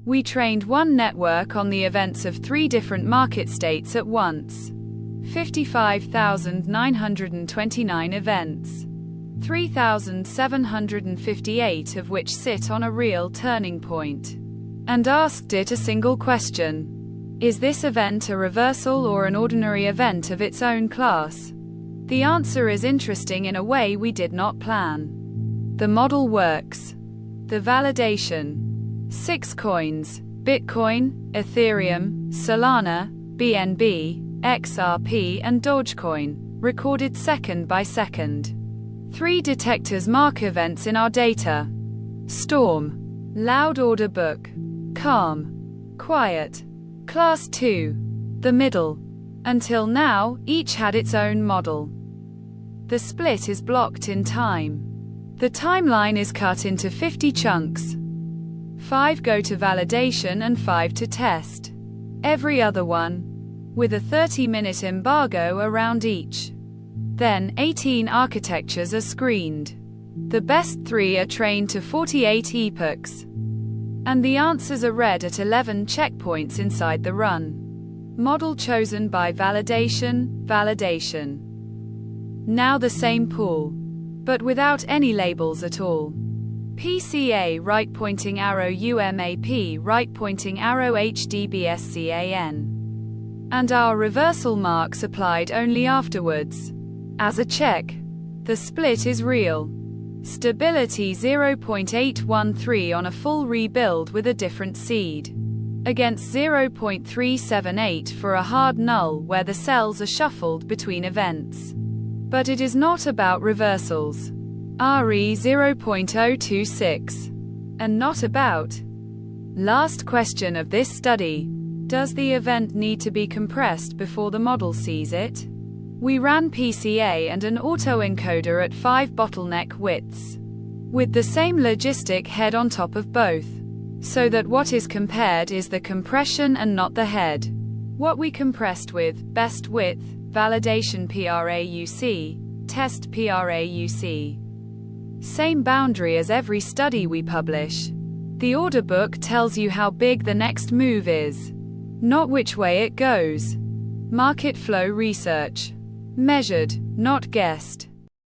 We trained one network on the events of 3 different market states at once. 55,929 events. 3,758 of which sit on a real turning point. And asked it a single question. Is this event a reversal or an ordinary event of its own class? The answer is interesting in a way we did not plan. The model works. The validation. 6 coins: Bitcoin, Ethereum, Solana, BNB, XRP and Dogecoin, recorded second by second. 3 detectors mark events in our data. Storm. Loud order book. Calm. Quiet. Class 2. The middle. Until now, each had its own model. The split is blocked in time. The timeline is cut into 50 chunks. 5 go to validation and 5 to test. Every other one, with a 30-minute embargo around each. Then 18 architectures are screened. The best 3 are trained to 48 epochs. And the answers are read at 11 checkpoints inside the run. Model chosen by validation. Now the same pool, but without any labels at all. PCA right pointing arrow UMAP right pointing arrow HDBSCAN. And our reversal marks applied only afterwards. As a check. The split is real. Stability 0.813 on a full rebuild with a different seed. Against 0.378 for a hard null where the cells are shuffled between events. But it is not about reversals. RE 0.026. And not about. Last question of this study. Does the event need to be compressed before the model sees it? We ran PCA and an autoencoder at 5 bottleneck widths. With the same logistic head on top of both. So that what is compared is the compression and not the head. What we compressed with, best width, validation PRAUC, test PRAUC. Same boundary as every study we publish. The order book tells you how big the next move is. Not which way it goes. Market flow research. Measured, not guessed.